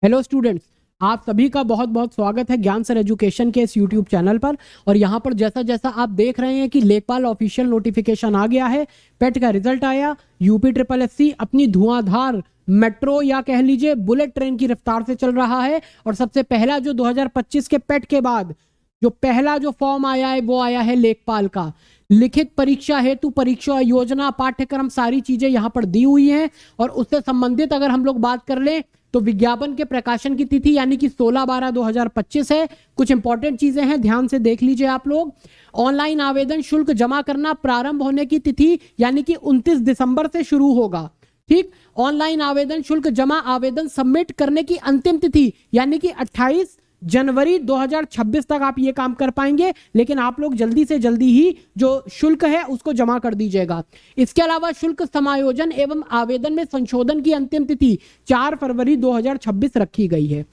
Hello students, आप सभी का बहुत बहुत स्वागत है ज्ञान सर एजुकेशन के इस यूट्यूब चैनल पर। और यहाँ पर जैसा जैसा आप देख रहे हैं कि लेखपाल ऑफिशियल नोटिफिकेशन आ गया है, पेट का रिजल्ट आया, यूपी ट्रिपल एससी अपनी धुआंधार मेट्रो या कह लीजिए बुलेट ट्रेन की रफ्तार से चल रहा है। और सबसे पहला जो 2025 के पेट के बाद जो पहला जो फॉर्म आया है वो आया है लेखपाल का। लिखित परीक्षा हेतु परीक्षा योजना, पाठ्यक्रम, सारी चीजें यहाँ पर दी हुई हैं। और उससे संबंधित अगर हम लोग बात कर लें तो विज्ञापन के प्रकाशन की तिथि यानी कि 16/12/2025 है। कुछ इंपॉर्टेंट चीजें हैं, ध्यान से देख लीजिए आप लोग। ऑनलाइन आवेदन शुल्क जमा करना प्रारंभ होने की तिथि यानी कि 29 दिसंबर से शुरू होगा। ठीक, ऑनलाइन आवेदन शुल्क जमा आवेदन सबमिट करने की अंतिम तिथि यानी कि 28 जनवरी 2026 तक आप ये काम कर पाएंगे। लेकिन आप लोग जल्दी से जल्दी ही जो शुल्क है उसको जमा कर दीजिएगा। इसके अलावा शुल्क समायोजन एवं आवेदन में संशोधन की अंतिम तिथि 4 फरवरी 2026 रखी गई है।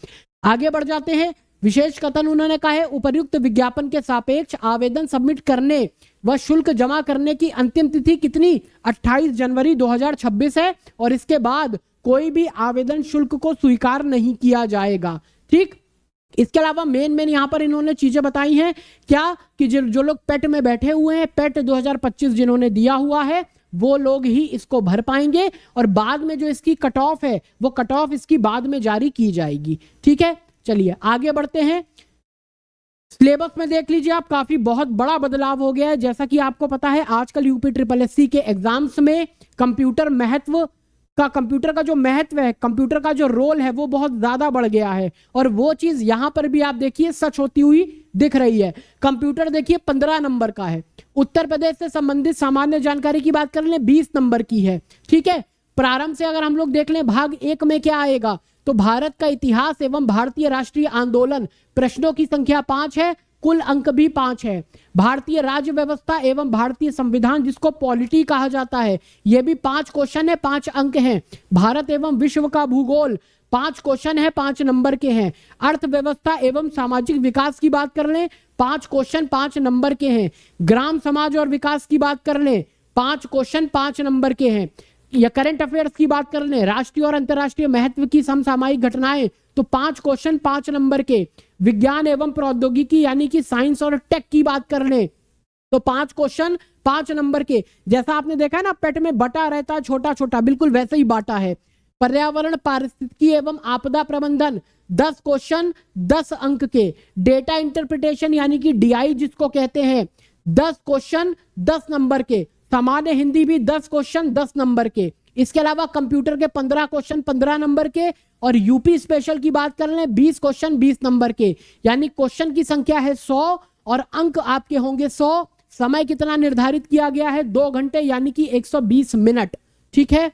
आगे बढ़ जाते हैं। विशेष कथन उन्होंने कहा है, उपर्युक्त विज्ञापन के सापेक्ष आवेदन सबमिट करने व शुल्क जमा करने की अंतिम तिथि कितनी? 28 जनवरी 2026 है। और इसके बाद कोई भी आवेदन शुल्क को स्वीकार नहीं किया जाएगा। ठीक, इसके अलावा मेन यहाँ पर इन्होंने चीजें बताई हैं क्या कि जो लोग पेट में बैठे हुए हैं, पेट 2025 जिन्होंने दिया हुआ है वो लोग ही इसको भर पाएंगे। और बाद में जो इसकी कट ऑफ है वो कट ऑफ इसकी बाद में जारी की जाएगी। ठीक है, चलिए आगे बढ़ते हैं। सिलेबस में देख लीजिए आप, काफी बहुत बड़ा बदलाव हो गया है। जैसा कि आपको पता है आजकल यूपी ट्रिपल एससी के एग्जाम्स में कंप्यूटर का जो महत्व है, कंप्यूटर का जो रोल है वो बहुत ज्यादा बढ़ गया है। और वो चीज यहां पर भी आप देखिए सच होती हुई दिख रही है। कंप्यूटर देखिए 15 नंबर का है। उत्तर प्रदेश से संबंधित सामान्य जानकारी की बात कर लें 20 नंबर की है। ठीक है, प्रारंभ से अगर हम लोग देख लें भाग 1 में क्या आएगा तो भारत का इतिहास एवं भारतीय राष्ट्रीय आंदोलन, प्रश्नों की संख्या 5 है, कुल अंक भी 5 है। भारतीय राज्य व्यवस्था एवं भारतीय संविधान जिसको पॉलिटी कहा जाता है, यह भी 5 क्वेश्चन है, 5 अंक हैं। भारत एवं विश्व का भूगोल 5 क्वेश्चन है, 5 नंबर के हैं। अर्थव्यवस्था एवं सामाजिक विकास की बात कर लें 5 क्वेश्चन 5 नंबर के हैं। ग्राम समाज और विकास की बात कर लें 5 क्वेश्चन 5 नंबर के हैं। या करंट अफेयर्स की बात कर लें, राष्ट्रीय और अंतर्राष्ट्रीय महत्व की समसामयिक घटनाएं, तो 5 क्वेश्चन 5 नंबर के। विज्ञान एवं प्रौद्योगिकी यानी कि साइंस और टेक की बात कर लें तो 5 क्वेश्चन 5 नंबर के। जैसा आपने देखा है ना पेट में बटा रहता है छोटा छोटा, बिल्कुल वैसे ही बांटा है। पर्यावरण, पारिस्थितिकी एवं आपदा प्रबंधन 10 क्वेश्चन 10 अंक के। डेटा इंटरप्रिटेशन यानी कि डीआई जिसको कहते हैं 10 क्वेश्चन 10 नंबर के। सामान्य हिंदी भी 10 क्वेश्चन 10 नंबर के। इसके अलावा कंप्यूटर के 15 क्वेश्चन 15 नंबर के। और यूपी स्पेशल की बात कर लें 20 क्वेश्चन 20 नंबर के। यानी क्वेश्चन की संख्या है 100 और अंक आपके होंगे 100। समय कितना निर्धारित किया गया है? 2 घंटे यानी कि 120 मिनट। ठीक है,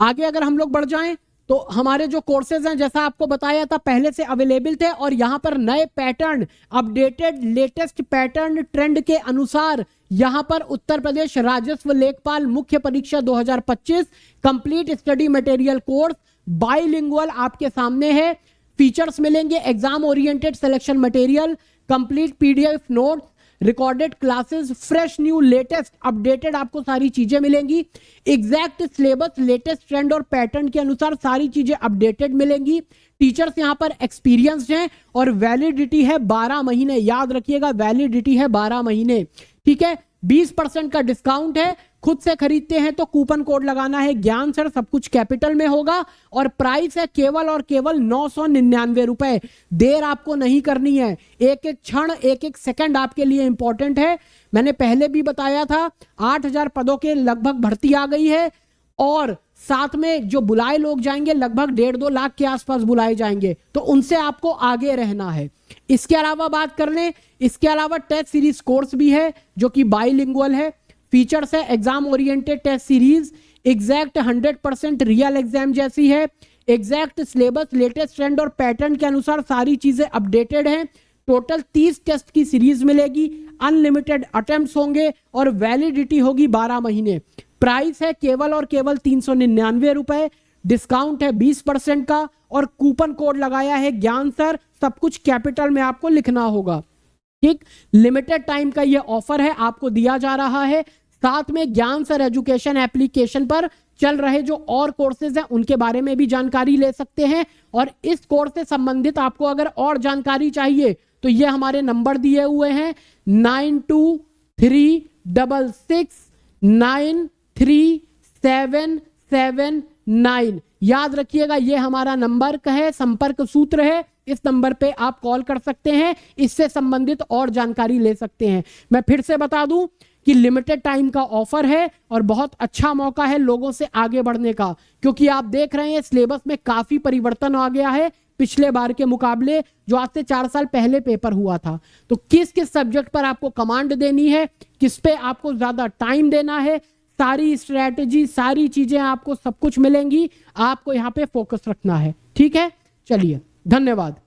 आगे अगर हम लोग बढ़ जाएं तो हमारे जो कोर्सेज हैं जैसा आपको बताया था पहले से अवेलेबल थे। और यहां पर नए pattern, updated latest pattern trend के अनुसार यहां पर उत्तर प्रदेश राजस्व लेखपाल मुख्य परीक्षा 2025 complete study material course bilingual आपके सामने है। फीचर्स मिलेंगे exam oriented selection material, complete PDF notes, recorded classes, fresh new latest updated आपको सारी चीजें मिलेंगी। एग्जैक्ट सिलेबस लेटेस्ट ट्रेंड और पैटर्न के अनुसार सारी चीजें अपडेटेड मिलेंगी। टीचर्स यहां पर एक्सपीरियंस्ड हैं और वैलिडिटी है 12 महीने। याद रखिएगा वैलिडिटी है 12 महीने। ठीक है, 20% का डिस्काउंट है। खुद से खरीदते हैं तो कूपन कोड लगाना है ज्ञान सर, सब कुछ कैपिटल में होगा। और प्राइस है केवल और केवल 999 रुपए। देर आपको नहीं करनी है, एक एक क्षण एक एक सेकंड आपके लिए इंपॉर्टेंट है। मैंने पहले भी बताया था 8000 पदों के लगभग भर्ती आ गई है। और साथ में जो बुलाए लोग जाएंगे लगभग 1.5-2 लाख के आसपास बुलाए जाएंगे, तो उनसे आपको आगे रहना है। इसके अलावा बात कर लें, इसके अलावा टेस्ट सीरीज कोर्स भी है जो कि बाइलिंगुअल है। फीचर्स है exam oriented test series, exact 100% real exam जैसी है। एग्जैक्ट सिलेबस लेटेस्ट ट्रेंड और पैटर्न के अनुसार सारी चीजें अपडेटेड हैं। टोटल 30 टेस्ट की सीरीज मिलेगी, अनलिमिटेड अटेम्प्ट्स होंगे और वैलिडिटी होगी 12 महीने। प्राइस है केवल और केवल 399 रुपए। डिस्काउंट है 20% का और कूपन कोड लगाया है ज्ञान सर, सब कुछ कैपिटल में आपको लिखना होगा। ठीक, लिमिटेड टाइम का ये ऑफर है, आपको दिया जा रहा है। साथ में ज्ञान सर एजुकेशन एप्लीकेशन पर चल रहे जो और कोर्सेज हैं उनके बारे में भी जानकारी ले सकते हैं। और इस कोर्स से संबंधित आपको अगर और जानकारी चाहिए तो ये हमारे नंबर दिए हुए हैं 9236963779। याद रखिएगा, ये हमारा नंबर है, संपर्क सूत्र है। इस नंबर पे आप कॉल कर सकते हैं, इससे संबंधित और जानकारी ले सकते हैं। मैं फिर से बता दूं कि लिमिटेड टाइम का ऑफर है और बहुत अच्छा मौका है लोगों से आगे बढ़ने का, क्योंकि आप देख रहे हैं सिलेबस में काफी परिवर्तन आ गया है पिछले बार के मुकाबले, जो आज से 4 साल पहले पेपर हुआ था। तो किस किस सब्जेक्ट पर आपको कमांड देनी है, किस पे आपको ज्यादा टाइम देना है, सारी स्ट्रेटेजी, सारी चीजें आपको सब कुछ मिलेंगी। आपको यहाँ पे फोकस रखना है। ठीक है, चलिए, धन्यवाद।